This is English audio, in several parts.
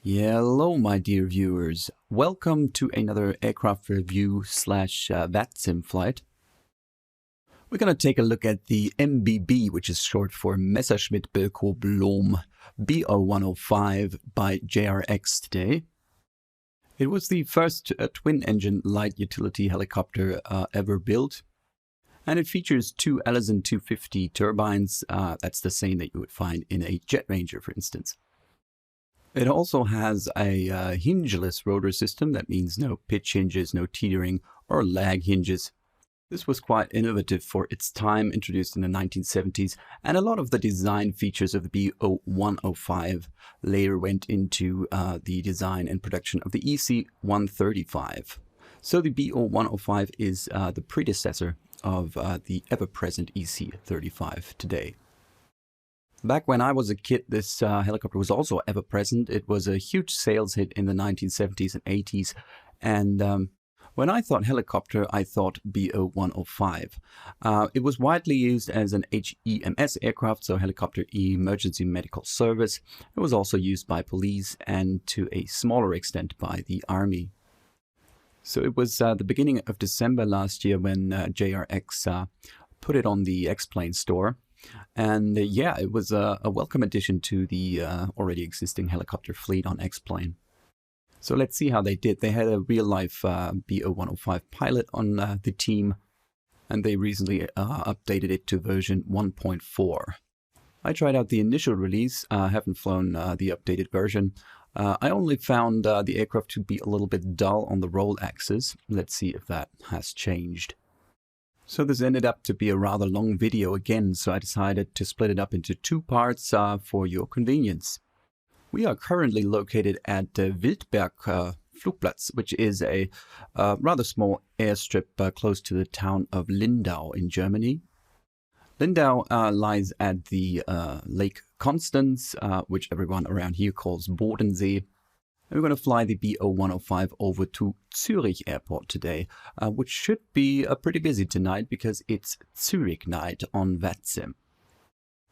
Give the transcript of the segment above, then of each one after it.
Hello, my dear viewers. Welcome to another aircraft review slash Vatsim flight. We're going to take a look at the MBB, which is short for Messerschmitt Bellco Blohm Bo105 by JRX today. It was the first twin-engine light utility helicopter ever built, and it features two Allison 250 turbines. That's the same that you would find in a Jet Ranger, for instance. It also has a hingeless rotor system. That means no pitch hinges, no teetering or lag hinges. This was quite innovative for its time, introduced in the 1970s, and a lot of the design features of the Bo105 later went into the design and production of the EC135. So the Bo105 is the predecessor of the ever-present EC35 today. Back when I was a kid, this helicopter was also ever present. It was a huge sales hit in the 1970s and 80s. And when I thought helicopter, I thought Bo105. It was widely used as an HEMS aircraft, so Helicopter Emergency Medical Service. It was also used by police and to a smaller extent by the Army. So it was the beginning of December last year when JRX put it on the X-Plane store. And yeah, it was a welcome addition to the already existing helicopter fleet on X-Plane. So let's see how they did. They had a real-life Bo105 pilot on the team, and they recently updated it to version 1.4. I tried out the initial release. I haven't flown the updated version. I only found the aircraft to be a little bit dull on the roll axis. Let's see if that has changed. So this ended up to be a rather long video again, so I decided to split it up into two parts for your convenience. We are currently located at Wildberg Flugplatz, which is a rather small airstrip close to the town of Lindau in Germany. Lindau lies at the Lake Constance, which everyone around here calls Bodensee. We're going to fly the Bo105 over to Zurich Airport today, which should be pretty busy tonight because it's Zurich night on Vatsim.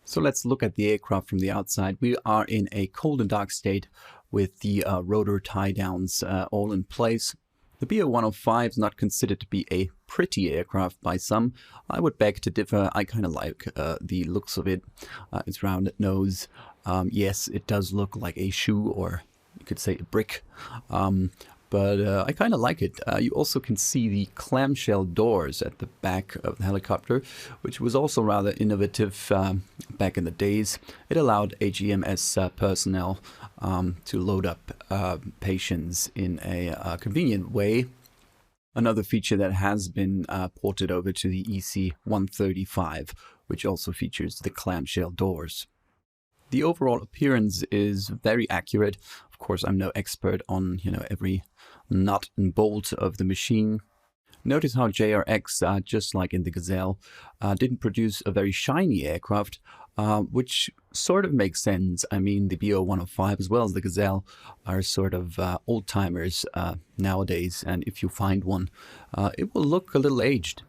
So let's look at the aircraft from the outside. We are in a cold and dark state with the rotor tie-downs all in place. The Bo105 is not considered to be a pretty aircraft by some. I would beg to differ. I kind of like the looks of it. Its rounded nose. Yes, it does look like a shoe, or you could say a brick, but I kind of like it. You also can see the clamshell doors at the back of the helicopter, which was also rather innovative back in the days. It allowed HEMS personnel to load up patients in a convenient way. Another feature that has been ported over to the EC135, which also features the clamshell doors. The overall appearance is very accurate. Of course, I'm no expert on, every nut and bolt of the machine. Notice how JRX, just like in the Gazelle, didn't produce a very shiny aircraft, which sort of makes sense. I mean, the Bo105 as well as the Gazelle are sort of old-timers nowadays, and if you find one, it will look a little aged.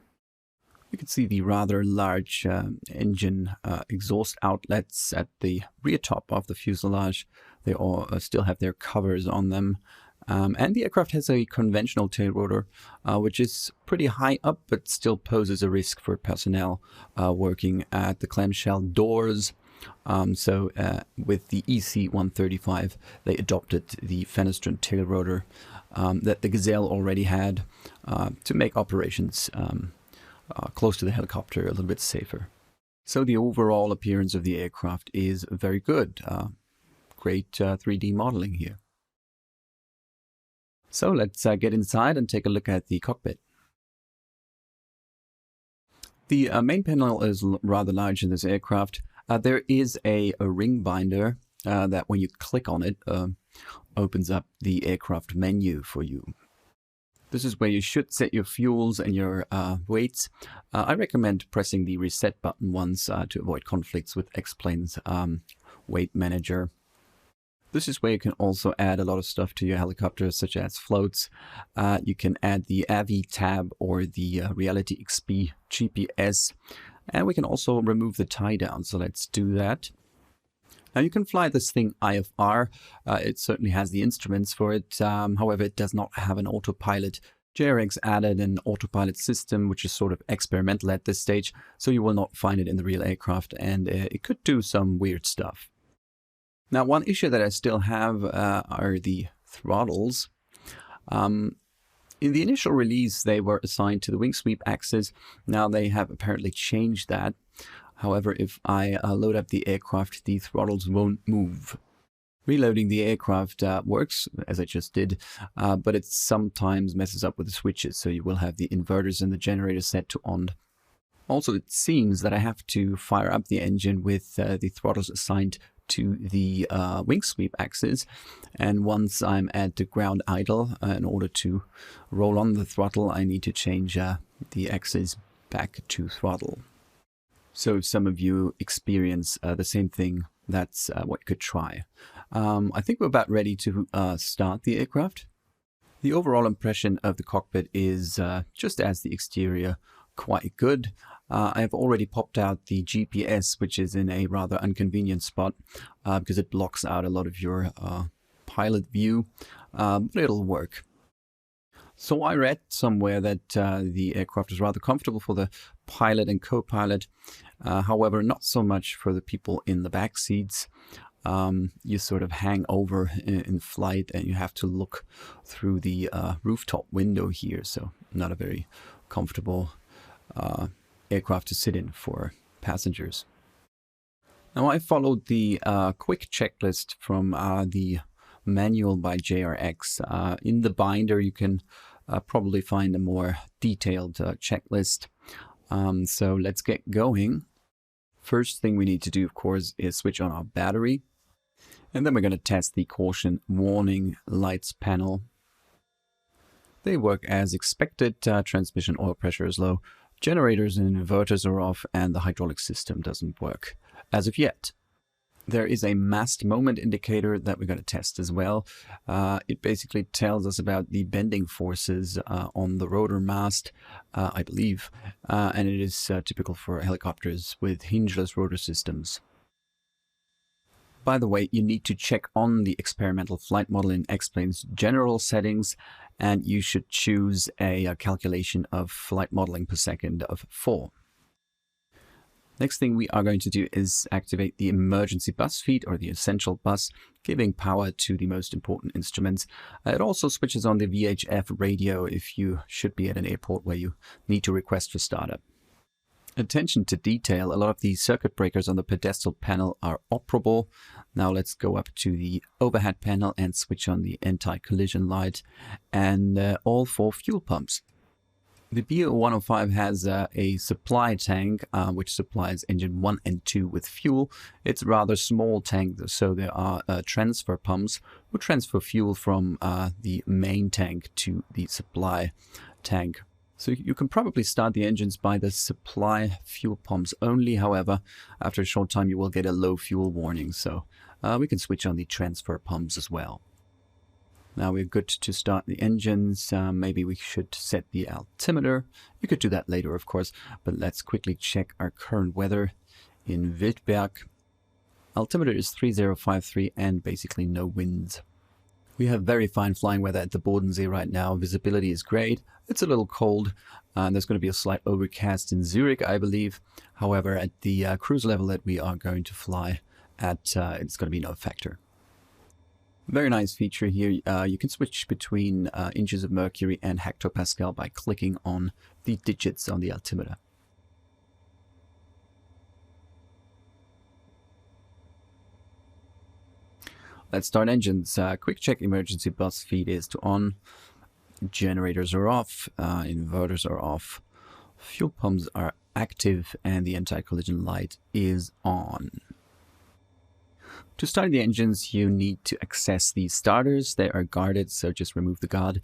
You can see the rather large engine exhaust outlets at the rear top of the fuselage. They all still have their covers on them. And the aircraft has a conventional tail rotor, which is pretty high up, but still poses a risk for personnel working at the clamshell doors. So with the EC135, they adopted the fenestrant tail rotor that the Gazelle already had to make operations close to the helicopter a little bit safer. So the overall appearance of the aircraft is very good. Great 3D modeling here. So let's get inside and take a look at the cockpit. The main panel is rather large in this aircraft. There is a ring binder that when you click on it opens up the aircraft menu for you. This is where you should set your fuels and your weights. I recommend pressing the reset button once to avoid conflicts with X-Plane's weight manager. This is where you can also add a lot of stuff to your helicopter, such as floats. You can add the AVI tab or the Reality XP GPS. And we can also remove the tie down. So let's do that. Now you can fly this thing IFR. It certainly has the instruments for it. However, it does not have an autopilot. JRX added an autopilot system, which is sort of experimental at this stage, so you will not find it in the real aircraft, and it could do some weird stuff. Now, one issue that I still have are the throttles. In the initial release, they were assigned to the wing sweep axis. Now they have apparently changed that. However, if I load up the aircraft, the throttles won't move. Reloading the aircraft works, as I just did, but it sometimes messes up with the switches, so you will have the inverters and the generator set to on. Also, it seems that I have to fire up the engine with the throttles assigned to the wing sweep axis, and once I'm at the ground idle, in order to roll on the throttle, I need to change the axis back to throttle. So if some of you experience the same thing, that's what you could try. I think we're about ready to start the aircraft. The overall impression of the cockpit is just as the exterior, quite good. I have already popped out the GPS, which is in a rather inconvenient spot because it blocks out a lot of your pilot view, but it'll work. So I read somewhere that the aircraft is rather comfortable for the pilot and co-pilot, however, not so much for the people in the back seats. You sort of hang over in flight and you have to look through the rooftop window here, so not a very comfortable aircraft to sit in for passengers. Now I followed the quick checklist from the manual by JRX. In the binder you can probably find a more detailed checklist. So let's get going. First thing we need to do, of course, is switch on our battery. And then we're going to test the caution warning lights panel. They work as expected. Transmission oil pressure is low. Generators and inverters are off, and the hydraulic system doesn't work as of yet. There is a mast moment indicator that we're going to test as well. It basically tells us about the bending forces on the rotor mast, I believe, and it is typical for helicopters with hingeless rotor systems. By the way, you need to check on the experimental flight model in X-Plane's general settings, and you should choose a calculation of flight modeling per second of 4. Next thing we are going to do is activate the emergency bus feed, or the essential bus, giving power to the most important instruments. It also switches on the VHF radio if you should be at an airport where you need to request for startup. Attention to detail, a lot of the circuit breakers on the pedestal panel are operable. Now let's go up to the overhead panel and switch on the anti-collision light and all 4 fuel pumps. The Bo105 has a supply tank which supplies engine 1 and 2 with fuel. It's a rather small tank, so there are transfer pumps who transfer fuel from the main tank to the supply tank. So you can probably start the engines by the supply fuel pumps only. However, after a short time you will get a low fuel warning, so we can switch on the transfer pumps as well. Now we're good to start the engines. Maybe we should set the altimeter. You could do that later, of course, but let's quickly check our current weather in Wildberg. Altimeter is 3053 and basically no winds. We have very fine flying weather at the Bodensee right now. Visibility is great. It's a little cold. There's going to be a slight overcast in Zurich, I believe. However, at the cruise level that we are going to fly at, it's going to be no factor. Very nice feature here. You can switch between inches of mercury and hectopascal by clicking on the digits on the altimeter. Let's start engines. Quick check emergency bus feed is to on. Generators are off. Inverters are off. Fuel pumps are active and the anti-collision light is on. To start the engines, you need to access the starters. They are guarded, so just remove the guard.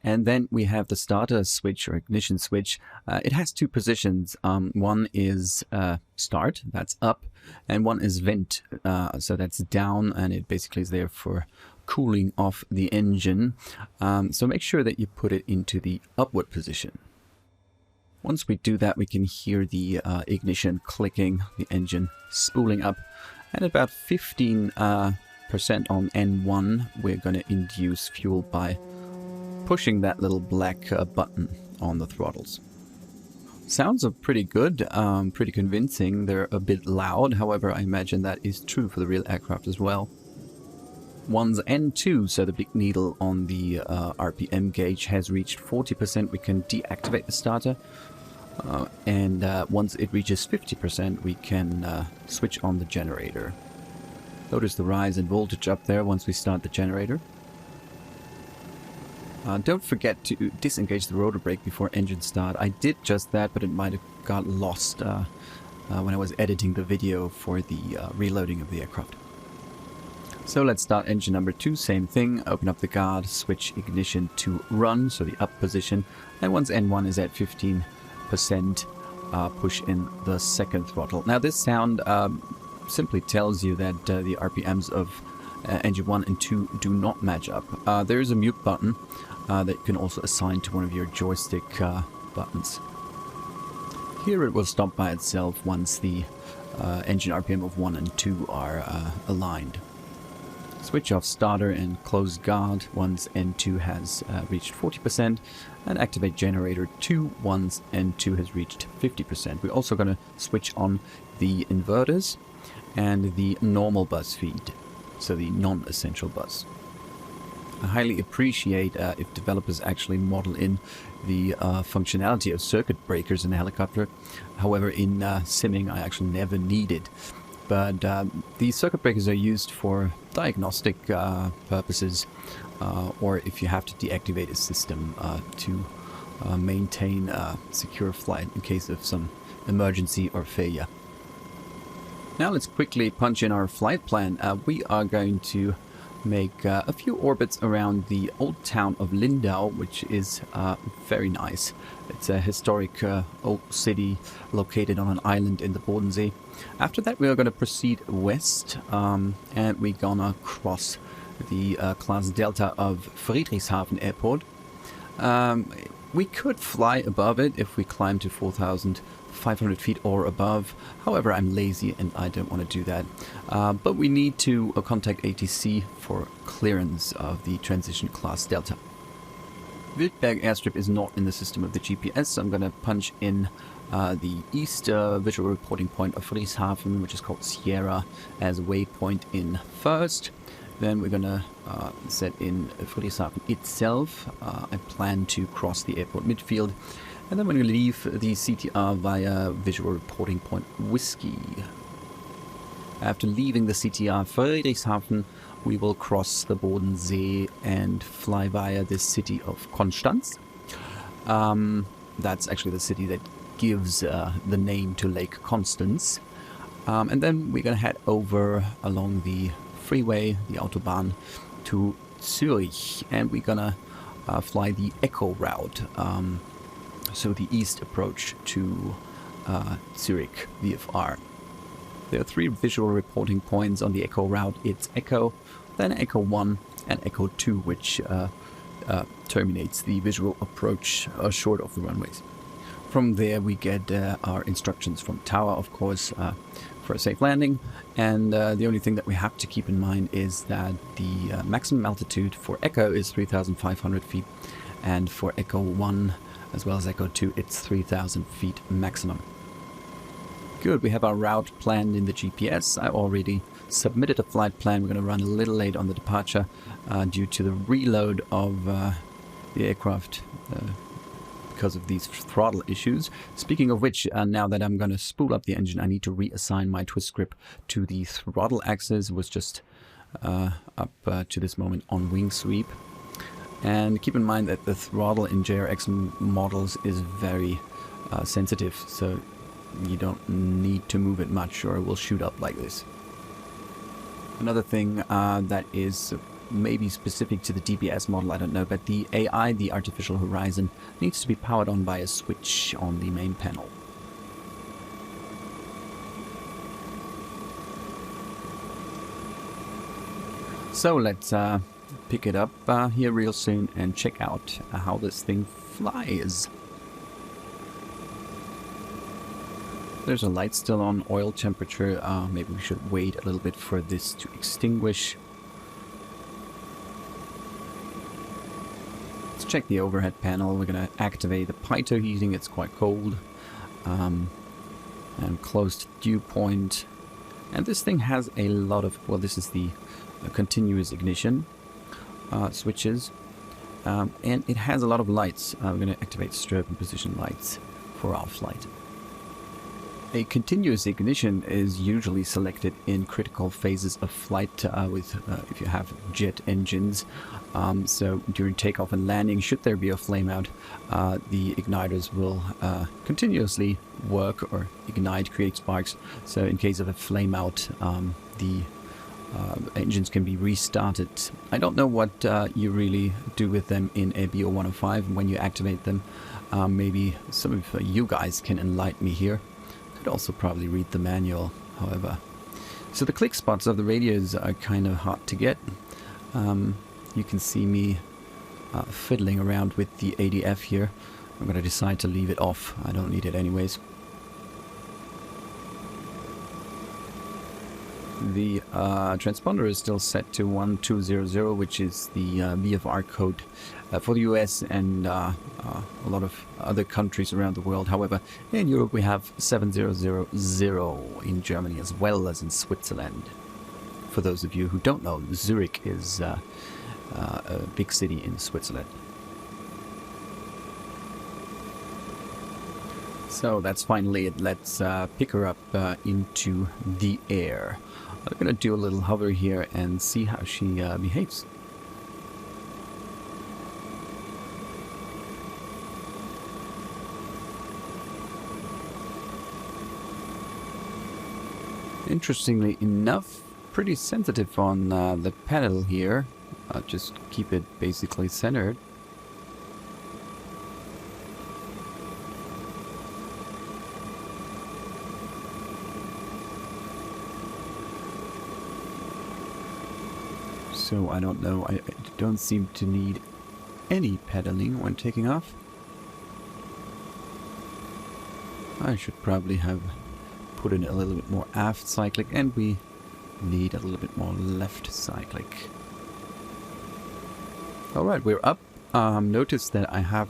And then we have the starter switch or ignition switch. It has 2 positions. One is start, that's up, and one is vent, so that's down, and it basically is there for cooling off the engine. So make sure that you put it into the upward position. Once we do that, we can hear the ignition clicking, the engine spooling up. And about 15% on N1, we're going to induce fuel by pushing that little black button on the throttles. Sounds pretty good, pretty convincing. They're a bit loud, however I imagine that is true for the real aircraft as well. Once N2, so the big needle on the RPM gauge, has reached 40%, we can deactivate the starter. And once it reaches 50%, we can switch on the generator. Notice the rise in voltage up there once we start the generator. Don't forget to disengage the rotor brake before engine start. I did just that, but it might have got lost when I was editing the video for the reloading of the aircraft. So let's start engine number 2, same thing, open up the guard, switch ignition to run, so the up position, and once N1 is at 15%, push in the second throttle. Now this sound simply tells you that the RPMs of engine 1 and 2 do not match up. There is a mute button that you can also assign to one of your joystick buttons. Here it will stop by itself once the engine RPM of 1 and 2 are aligned. Switch off starter and close guard once N2 has reached 40%, and activate generator 2 once N2 has reached 50%. We're also going to switch on the inverters and the normal bus feed, so the non-essential bus. I highly appreciate if developers actually model in the functionality of circuit breakers in a helicopter. However, in simming I actually never needed. But these circuit breakers are used for diagnostic purposes, or if you have to deactivate a system to maintain a secure flight in case of some emergency or failure. Now let's quickly punch in our flight plan. We are going to make a few orbits around the old town of Lindau, which is very nice. It's a historic old city located on an island in the Bodensee. After that we are going to proceed west, and we're gonna cross the class Delta of Friedrichshafen Airport. We could fly above it if we climb to 4,500 feet or above. However, I'm lazy and I don't want to do that. But we need to contact ATC for clearance of the transition class Delta. Wildberg airstrip is not in the system of the GPS, so I'm going to punch in the east visual reporting point of Friedrichshafen, which is called Sierra, as a waypoint in first. Then we're going to set in Friedrichshafen itself. I plan to cross the airport midfield, and then we're going to leave the CTR via visual reporting point Whiskey. After leaving the CTR Friedrichshafen, we will cross the Bodensee and fly via the city of Konstanz. That's actually the city that gives the name to Lake Constance. And then we're going to head over along the freeway, the Autobahn, to Zurich, and we're going to fly the Echo route, so the east approach to Zurich VFR. There are 3 visual reporting points on the Echo route. It's Echo, then Echo 1 and Echo 2, which terminates the visual approach short of the runways. From there we get our instructions from tower, of course, for a safe landing, and the only thing that we have to keep in mind is that the maximum altitude for Echo is 3,500 feet, and for Echo 1 as well as Echo 2 it's 3,000 feet maximum. Good, we have our route planned in the GPS. I already submitted a flight plan. We're going to run a little late on the departure due to the reload of the aircraft because of these throttle issues. Speaking of which, now that I'm going to spool up the engine, I need to reassign my twist grip to the throttle axis. It was just up to this moment on wing sweep. And keep in mind that the throttle in JRX models is very sensitive, so you don't need to move it much or it will shoot up like this. Another thing that is maybe specific to the DBS model, I don't know, but the AI, the artificial horizon, needs to be powered on by a switch on the main panel. So let's pick it up here real soon and check out how this thing flies. There's a light still on, oil temperature. Maybe we should wait a little bit for this to extinguish. Let's check the overhead panel. We're going to activate the pitot heating. It's quite cold. And close the dew point. And this thing has a lot of, well, this is the continuous ignition switches. And it has a lot of lights. We're going to activate strobe and position lights for our flight. A continuous ignition is usually selected in critical phases of flight if you have jet engines. So during takeoff and landing, should there be a flame out, the igniters will continuously work or ignite, create sparks. So in case of a flame out, the engines can be restarted. I don't know what you really do with them in a Bo105 when you activate them. Maybe some of you guys can enlighten me here. Could also probably read the manual, however. So the click spots of the radios are kind of hard to get. You can see me fiddling around with the ADF here. I'm going to decide to leave it off. I don't need it anyways. The transponder is still set to 1200, which is the VFR code for the US and a lot of other countries around the world. However, in Europe we have 7000 in Germany as well as in Switzerland. For those of you who don't know, Zurich is a big city in Switzerland. So that's finally it. Let's pick her up into the air. I'm going to do a little hover here and see how she behaves. Interestingly enough, pretty sensitive on the pedal here. Just keep it basically centered. So I don't know, I don't seem to need any pedaling when taking off. I should probably have put in a little bit more aft cyclic, and we need a little bit more left cyclic. Alright, we're up. Notice that I have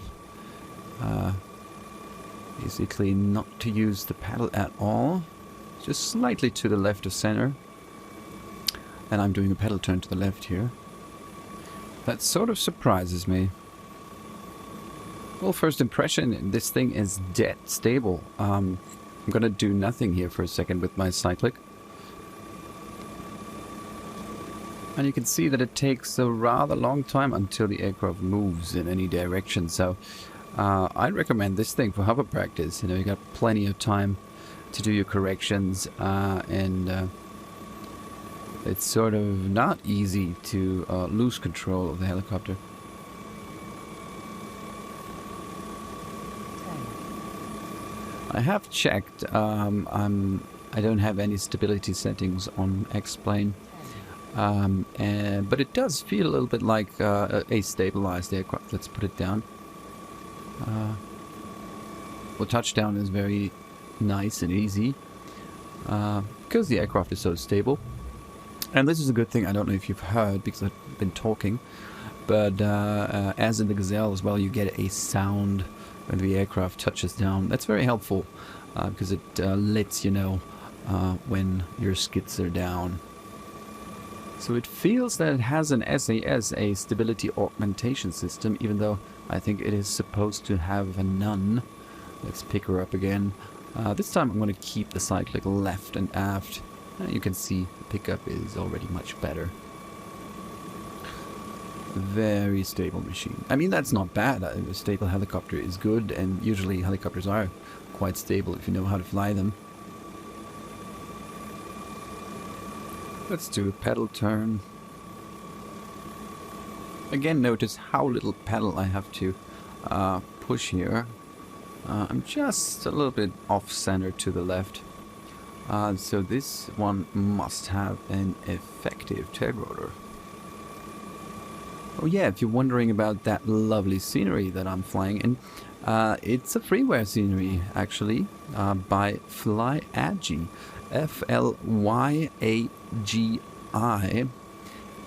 basically not to use the pedal at all, just slightly to the left of center. And I'm doing a pedal turn to the left here. That sort of surprises me. Well, first impression, this thing is dead stable. I'm gonna do nothing here for a second with my cyclic. And you can see that it takes a rather long time until the aircraft moves in any direction. So I'd recommend this thing for hover practice. You know, you got plenty of time to do your corrections and it's sort of not easy to lose control of the helicopter. I have checked. I don't have any stability settings on X-Plane, but it does feel a little bit like a stabilized aircraft. Let's put it down. Well, touchdown is very nice and easy because the aircraft is so stable. And this is a good thing. I don't know if you've heard because I've been talking, but as in the Gazelle as well, you get a sound when the aircraft touches down. That's very helpful because it lets you know when your skids are down. So it feels that it has an SAS, a stability augmentation system, even though I think it is supposed to have a none. Let's pick her up again. This time I'm going to keep the cyclic left and aft. You can see the pickup is already much better. Very stable machine. I mean, that's not bad. A stable helicopter is good, and usually helicopters are quite stable if you know how to fly them. Let's do a pedal turn. Again, notice how little pedal I have to push here. I'm just a little bit off-center to the left. So this one must have an effective tail rotor. Oh yeah, if you're wondering about that lovely scenery that I'm flying in, It's a freeware scenery, actually, by Flyagi, F-L-Y-A-G-I.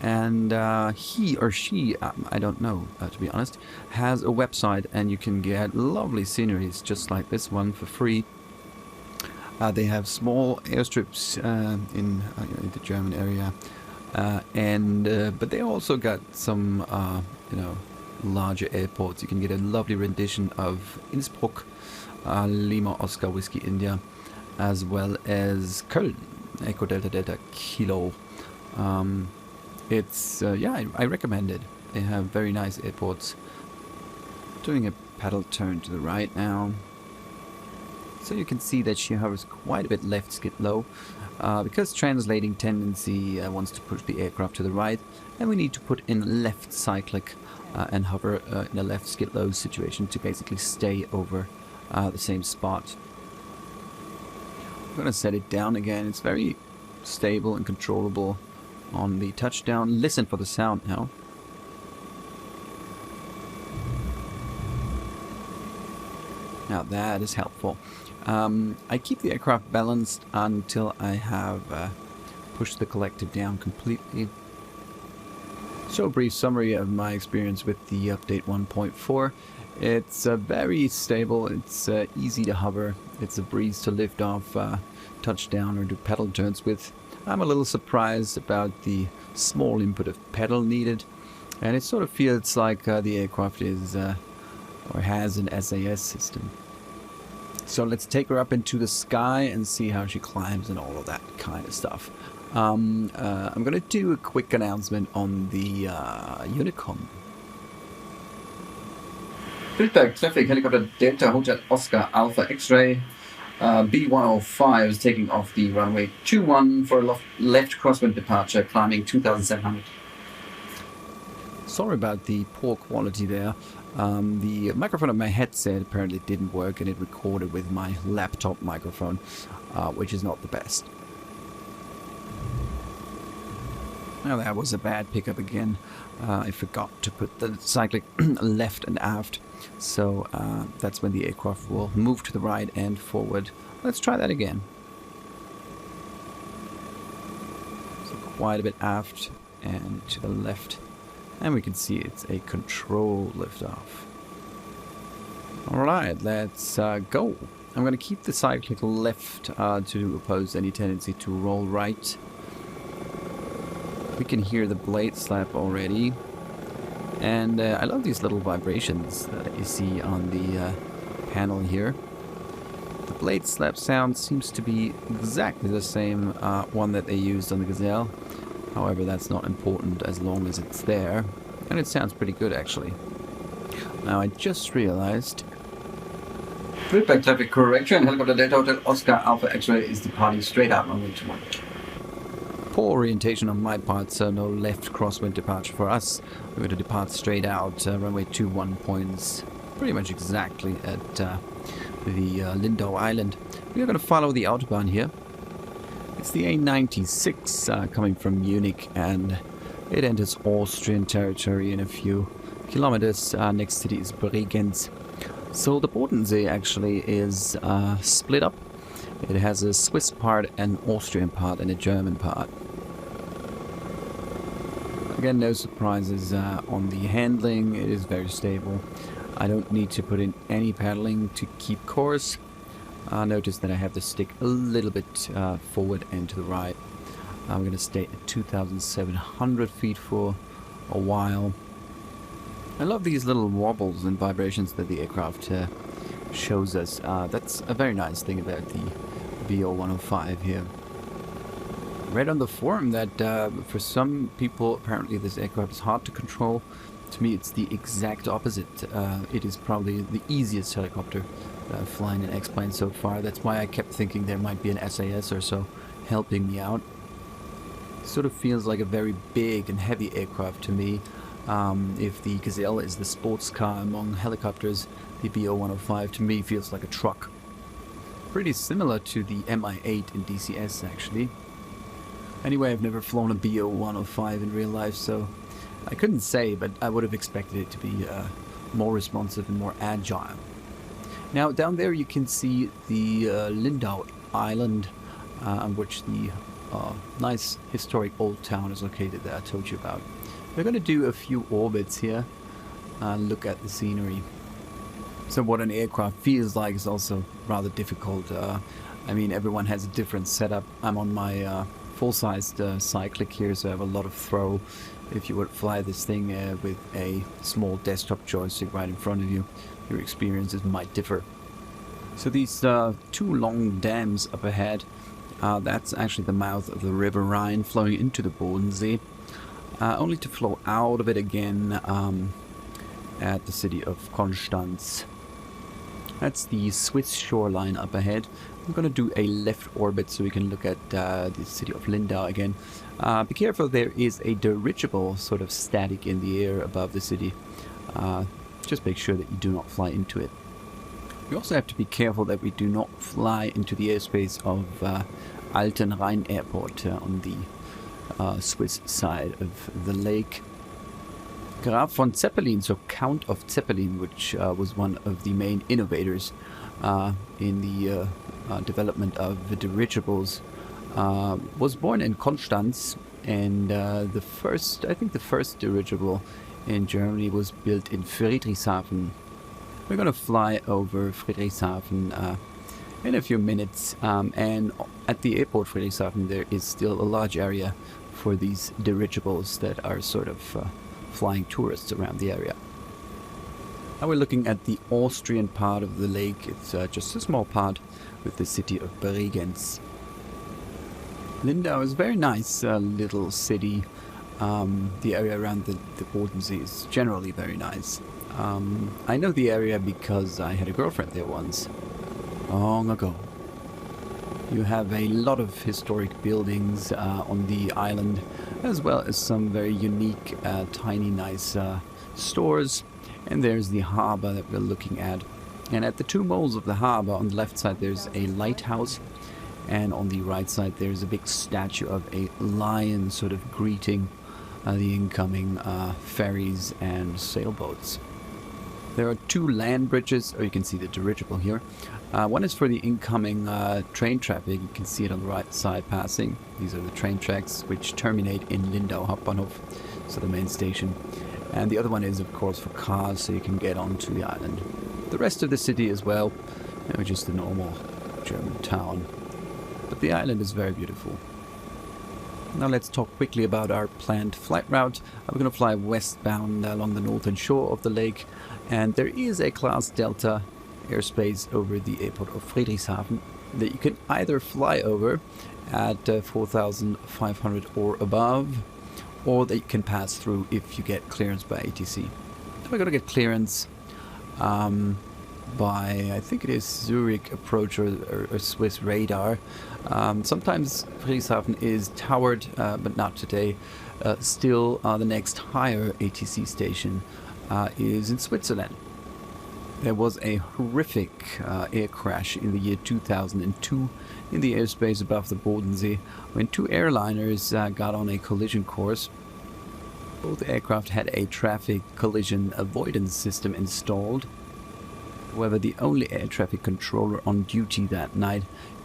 And he or she, I don't know, to be honest, has a website, and you can get lovely sceneries just like this one for free. They have small airstrips in the German area, but they also got some, larger airports. You can get a lovely rendition of Innsbruck, Lima Oscar Whiskey India, as well as Köln, Echo Delta Delta Kilo. I recommend it. They have very nice airports. Doing a pedal turn to the right now. So you can see that she hovers quite a bit left skid low, because translating tendency wants to push the aircraft to the right, and we need to put in left cyclic and hover in a left skid low situation to basically stay over the same spot. I'm going to set it down again. It's very stable and controllable on the touchdown. Listen for the sound now. Now that is helpful. I keep the aircraft balanced until I have pushed the collective down completely. So a brief summary of my experience with the update 1.4. It's very stable, it's easy to hover, it's a breeze to lift off touchdown or do pedal turns with. I'm a little surprised about the small input of pedal needed, and it sort of feels like the aircraft is or has an SAS system. So let's take her up into the sky and see how she climbs and all of that kind of stuff. I'm going to do a quick announcement on the Unicom. Feedback traffic helicopter Delta Hotel Oscar Alpha X-ray B105 is taking off the runway 21 for a left crosswind departure, climbing 2,700. Sorry about the poor quality there. The microphone on my headset apparently didn't work, and it recorded with my laptop microphone, which is not the best. Now that was a bad pickup again. I forgot to put the cyclic left and aft, so that's when the aircraft will move to the right and forward. Let's try that again. So quite a bit aft and to the left, and we can see it's a control liftoff. Alright, let's go. I'm going to keep the cyclic left to oppose any tendency to roll right. We can hear the blade slap already, and I love these little vibrations that you see on the panel here. The blade slap sound seems to be exactly the same one that they used on the Gazelle. However, that's not important as long as it's there, and it sounds pretty good actually. Now I just realized... Feedback traffic correction, helicopter Delta Hotel Oscar Alpha X-ray is departing straight out runway 21. Poor orientation on my part, so no left crosswind departure for us. We're going to depart straight out, runway 21 points, pretty much exactly at the Lindau Island. We are going to follow the Autobahn here. It's the A96 coming from Munich, and it enters Austrian territory in a few kilometers. Next city is Bregenz. So the Bodensee actually is split up. It has a Swiss part, an Austrian part, and a German part. Again, no surprises on the handling. It is very stable. I don't need to put in any paddling to keep course. Notice that I have the stick a little bit forward and to the right. I'm going to stay at 2,700 feet for a while. I love these little wobbles and vibrations that the aircraft shows us. That's a very nice thing about the Bo105 here. Read on the forum that for some people apparently this aircraft is hard to control. To me it's the exact opposite. It is probably the easiest helicopter flying an X-plane so far. That's why I kept thinking there might be an SAS or so helping me out. It sort of feels like a very big and heavy aircraft to me. If the Gazelle is the sports car among helicopters, the Bo105 to me feels like a truck. Pretty similar to the Mi-8 in DCS actually. Anyway, I've never flown a Bo105 in real life, so I couldn't say, but I would have expected it to be more responsive and more agile. Now down there you can see the Lindau Island, on which the nice historic old town is located that I told you about. We're going to do a few orbits here and look at the scenery. So what an aircraft feels like is also rather difficult. I mean, everyone has a different setup. I'm on my full-sized cyclic here, so I have a lot of throw. If you would fly this thing with a small desktop joystick right in front of you, your experiences might differ. So these two long dams up ahead, that's actually the mouth of the River Rhine flowing into the Bodensee, only to flow out of it again at the city of Konstanz. That's the Swiss shoreline up ahead. I'm going to do a left orbit so we can look at the city of Lindau again. Be careful, there is a dirigible sort of static in the air above the city. Just make sure that you do not fly into it. We also have to be careful that we do not fly into the airspace of Alten Rhein Airport on the Swiss side of the lake. Graf von Zeppelin, so Count of Zeppelin, which was one of the main innovators in the development of the dirigibles, was born in Konstanz, and I think the first dirigible in Germany was built in Friedrichshafen. We're going to fly over Friedrichshafen in a few minutes, and at the airport Friedrichshafen there is still a large area for these dirigibles that are sort of flying tourists around the area. Now we're looking at the Austrian part of the lake. It's just a small part with the city of Bregenz. Lindau is a very nice little city. The area around the Bodensee is generally very nice. I know the area because I had a girlfriend there once, long ago. You have a lot of historic buildings on the island, as well as some very unique, tiny, nice stores. And there's the harbor that we're looking at. And at the two moles of the harbor, on the left side there's a lighthouse, and on the right side there's a big statue of a lion sort of greeting the incoming ferries and sailboats. There are two land bridges, or you can see the dirigible here. One is for the incoming train traffic. You can see it on the right side passing. These are the train tracks which terminate in Lindau Hauptbahnhof, so the main station. And the other one is, of course, for cars, so you can get onto the island. The rest of the city as well, just a normal German town. But the island is very beautiful. Now let's talk quickly about our planned flight route. We're going to fly westbound along the northern shore of the lake, and there is a Class Delta airspace over the airport of Friedrichshafen that you can either fly over at 4,500 or above, or that you can pass through if you get clearance by ATC. We're going to get clearance by, I think it is Zurich approach or Swiss radar. Sometimes Friedrichshafen is towered, but not today. Still, the next higher ATC station is in Switzerland. There was a horrific air crash in the year 2002 in the airspace above the Bodensee when two airliners got on a collision course. Both aircraft had a traffic collision avoidance system installed. However, the only air traffic controller on duty that night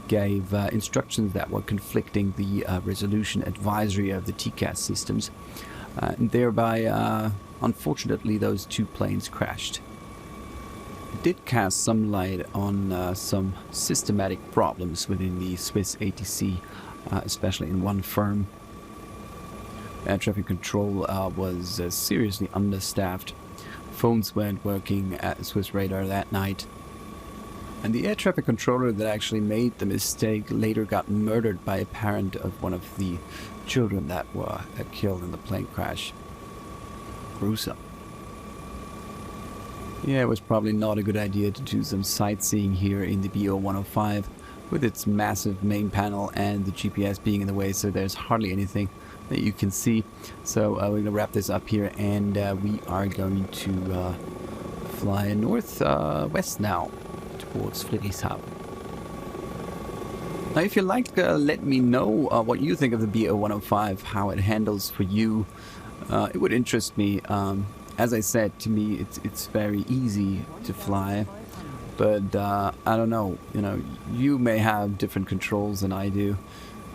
gave instructions that were conflicting the resolution advisory of the TCAS systems. And thereby, unfortunately, those two planes crashed. It did cast some light on some systematic problems within the Swiss ATC, especially in one firm. Air traffic control was seriously understaffed. Phones weren't working at Swiss radar that night. And the air traffic controller that actually made the mistake later got murdered by a parent of one of the children that were killed in the plane crash. Gruesome. Yeah, it was probably not a good idea to do some sightseeing here in the Bo105 with its massive main panel and the GPS being in the way, so there's hardly anything that you can see. So we're going to wrap this up here, and we are going to fly northwest now towards Friedrichshafen. Now, if you like, let me know what you think of the Bo105, how it handles for you. It would interest me. As I said, to me it's very easy to fly, But I don't know, you may have different controls than I do.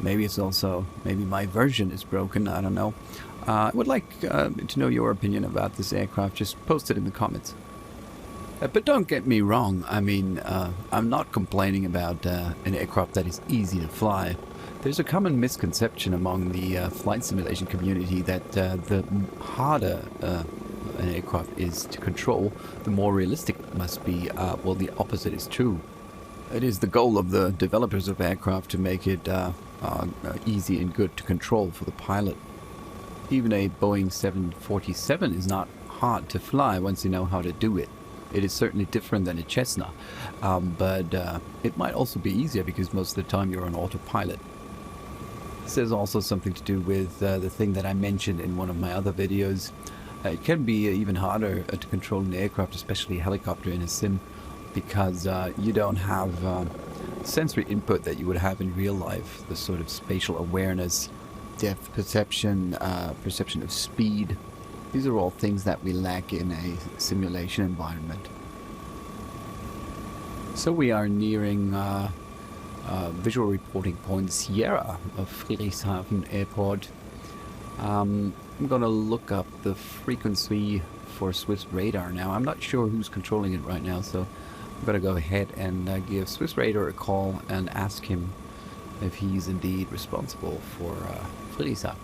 Maybe it's also, maybe my version is broken, I don't know. I would like to know your opinion about this aircraft. Just post it in the comments. But don't get me wrong, I mean, I'm not complaining about an aircraft that is easy to fly. There's a common misconception among the flight simulation community that the harder an aircraft is to control, the more realistic it must be. Well, the opposite is true. It is the goal of the developers of aircraft to make it easy and good to control for the pilot. Even a Boeing 747 is not hard to fly once you know how to do it. It is certainly different than a Cessna, but it might also be easier because most of the time you're on autopilot. This has also something to do with the thing that I mentioned in one of my other videos. It can be even harder to control an aircraft, especially a helicopter in a sim, because you don't have sensory input that you would have in real life. The sort of spatial awareness, depth perception, perception of speed. These are all things that we lack in a simulation environment. So we are nearing visual reporting point Sierra of Friedrichshafen Airport. I'm gonna look up the frequency for Swiss radar now. I'm not sure who's controlling it right now, so I'm gonna go ahead and give Swiss radar a call and ask him if he's indeed responsible for Friedrichshafen.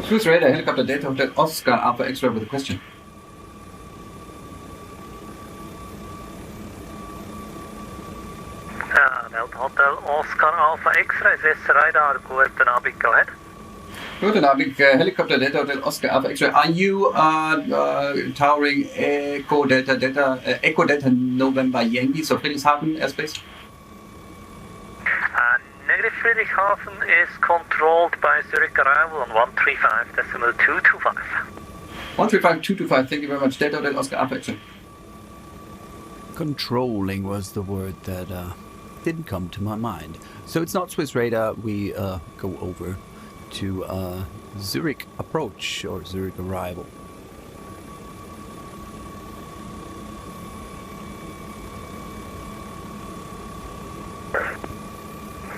Swiss radar, helicopter Delta Hotel Oscar Alpha X-ray with a question. Delta Hotel Oscar Alpha X-ray, Swiss radar, guten Abend, go ahead. Guten Abend, helicopter Delta Hotel Oscar Alpha X-ray. Are you towering Echo Delta November Yankee, so Friedrichshafen airspace? Negative. Friedrichshafen is controlled by Zurich arrival on 135.225. 135.225, thank you very much. Delta Hotel Oscar Alpha X-ray. Controlling was the word that didn't come to my mind. So it's not Swiss radar. We go over to Zurich approach or Zurich arrival.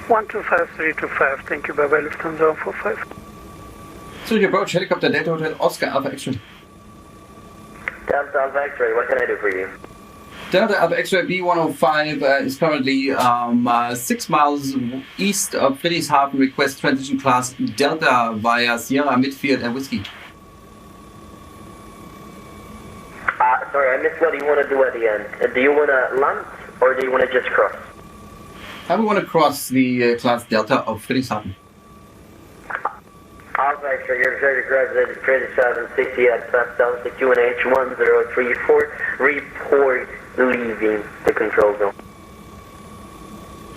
One two five 325, thank you, bye bye, Lufthansa 145. Zurich approach, helicopter Delta Hotel Oscar Alpha X-ray. Delta Alpha X-ray, what can I do for you? Delta Alpha X-ray B105 is currently 6 miles east of Friedrichshafen. Request transition class Delta via Sierra Midfield and Whiskey. Sorry, I missed what you want to do at the end. Do you want to land or do you want to just cross? I would want to cross the class Delta of Friedrichshafen. Alpha X-ray, you're Zurich resident, Friedrichshafen 60 at South QNH 1034. Report leaving the control zone.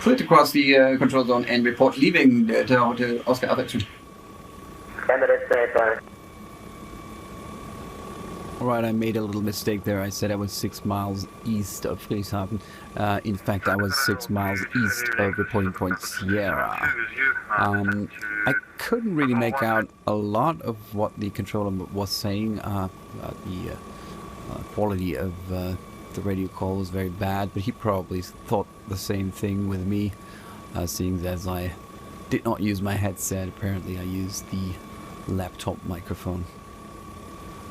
Clear to cross the control zone and report leaving the Hotel Oscar Alpha X-ray. Emirates standby. Alright, I made a little mistake there. I said I was 6 miles east of Friedrichshafen. In fact, I was 6 miles east of reporting point Sierra. I couldn't really make out a lot of what the controller was saying. The quality of the radio call was very bad, but he probably thought the same thing with me, seeing as I did not use my headset. Apparently I used the laptop microphone.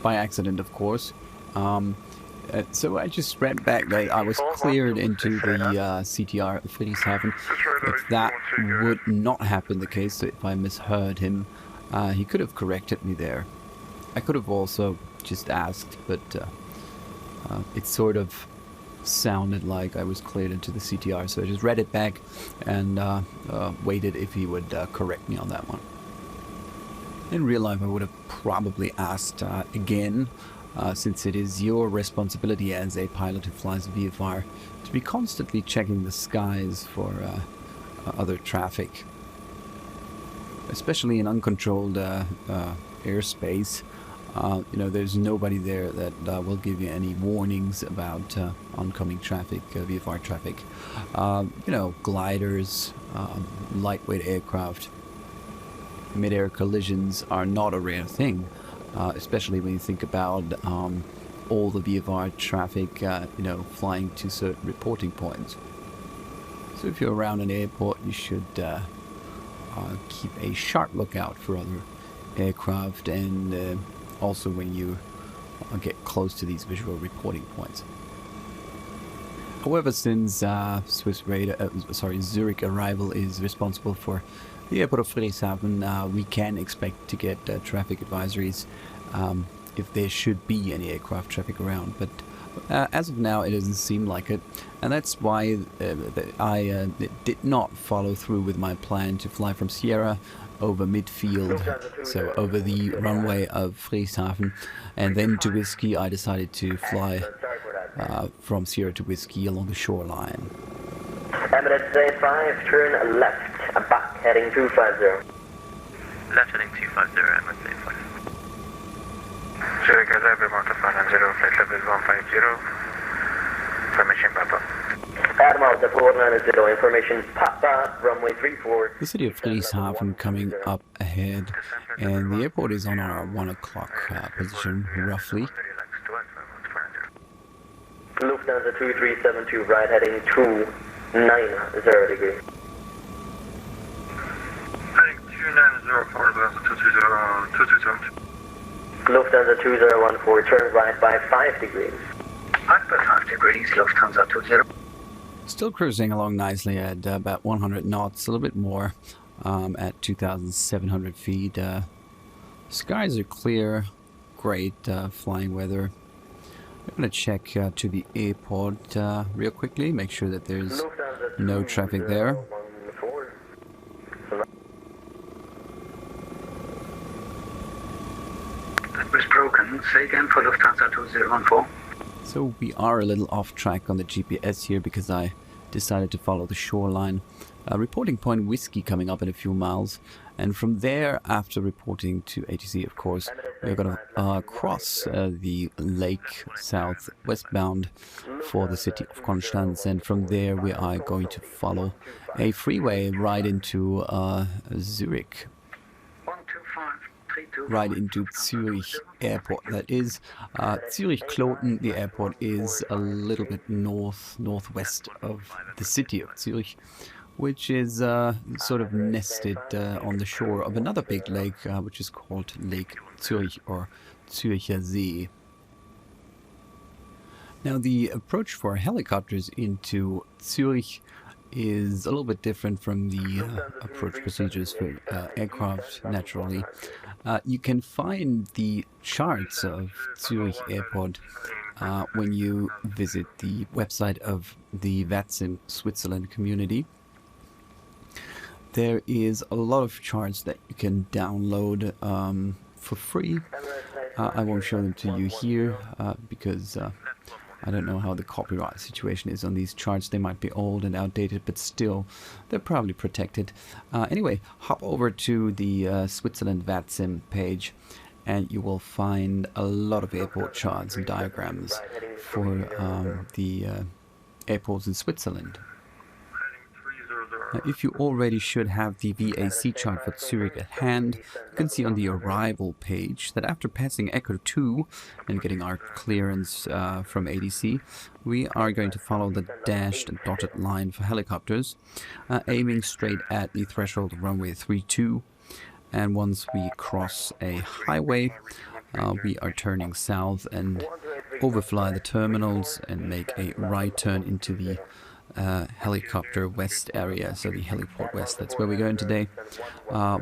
By accident, of course. So I just read back that I was cleared into the CTR of Friedrichshafen. If that would not have been the case, so if I misheard him, he could have corrected me there. I could have also just asked, but it sort of sounded like I was cleared into the CTR, so I just read it back and waited if he would correct me on that one. In real life, I would have probably asked again, since it is your responsibility as a pilot who flies VFR to be constantly checking the skies for other traffic, especially in uncontrolled airspace. There's nobody there that will give you any warnings about oncoming traffic, VFR traffic. Gliders, lightweight aircraft. mid-air collisions are not a rare thing, especially when you think about all the VFR traffic, you know, flying to certain reporting points. So if you're around an airport, you should keep a sharp lookout for other aircraft, and also when you get close to these visual reporting points. However, since Zurich arrival is responsible for the airport of Friedrichshafen, we can expect to get traffic advisories if there should be any aircraft traffic around. But as of now, it doesn't seem like it, and that's why I did not follow through with my plan to fly from Sierra over midfield, so over the runway of Friedrichshafen, and then to Whiskey. I decided to fly from Sierra to Whiskey along the shoreline. Emirates A5, turn left, back heading 250. Left heading 250, Emirates A5. Zurich Bo105, flight level 150, information Papa. Admiral, the 490, information Papa, runway 34. The city of Friedrichshafen coming up ahead, and the airport is on our 1 o'clock position, roughly. Lufthansa 2372, right heading 290 degree. Heading 290 for Lufthansa 220. Lufthansa 2014, turn right by 5 degrees. Right by 5 degrees, Lufthansa 20. Still cruising along nicely at about 100 knots, a little bit more at 2,700 feet. Skies are clear, great flying weather. I'm going to check to the airport real quickly, make sure that there's no traffic there. That was broken. Say again for Lufthansa 2014. So we are a little off track on the GPS here because I decided to follow the shoreline. Reporting point Whiskey coming up in a few miles, and from there, after reporting to ATC, of course, we're going to cross the lake southwestbound for the city of Konstanz, and from there we are going to follow a freeway right into Zurich, right into Zürich Airport. That is Zürich Kloten. The airport is a little bit northwest of the city of Zürich, which is sort of nested on the shore of another big lake, which is called Lake Zürich, or Züricher See. Now, the approach for helicopters into Zürich is a little bit different from the approach procedures for aircraft, naturally. You can find the charts of Zürich Airport when you visit the website of the Vatsim Switzerland community. There is a lot of charts that you can download for free. I won't show them to you here because I don't know how the copyright situation is on these charts. They might be old and outdated, but still, they're probably protected. Anyway, hop over to the Switzerland Vatsim page, and you will find a lot of airport charts and diagrams for the airports in Switzerland. Now, if you already should have the VAC chart for Zurich at hand, you can see on the arrival page that after passing Echo 2 and getting our clearance from ADC, we are going to follow the dashed and dotted line for helicopters, aiming straight at the threshold of runway 32. And once we cross a highway, we are turning south and overfly the terminals and make a right turn into the helicopter west area, so the heliport west. That's where we're going today.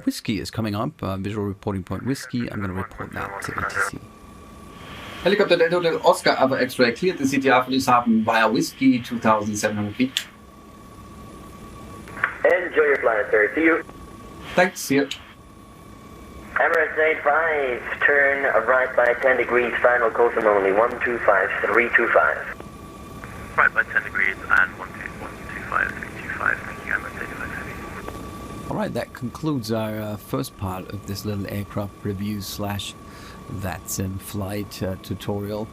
Whiskey is coming up, visual reporting point Whiskey. I'm going to report that to ATC. Helicopter Delta Hotel Oscar Alpha X-ray cleared the CTR Friedrichshafen via Whiskey, 2,700 feet. Enjoy your flight, sir. See you. Thanks, see you. Emirates 85, turn right by 10 degrees, final coastal only, 125, 325. Right by 10 degrees and 125, 325. Thank you, Emirates 85 Heavy. Alright, that concludes our first part of this little aircraft review slash Vatsim flight tutorial.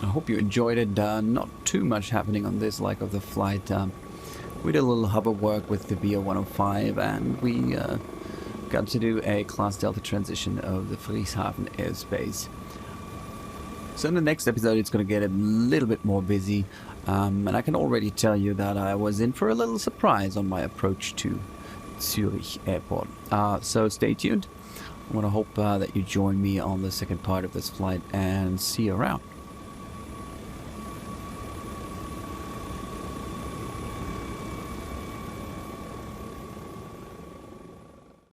I hope you enjoyed it. Not too much happening on this leg of the flight. We did a little hover work with the Bo105, and we got got to do a Class Delta transition of the Friedrichshafen airspace. So in the next episode it's going to get a little bit more busy, and I can already tell you that I was in for a little surprise on my approach to Zurich Airport. So stay tuned. I want to hope that you join me on the second part of this flight, and see you around.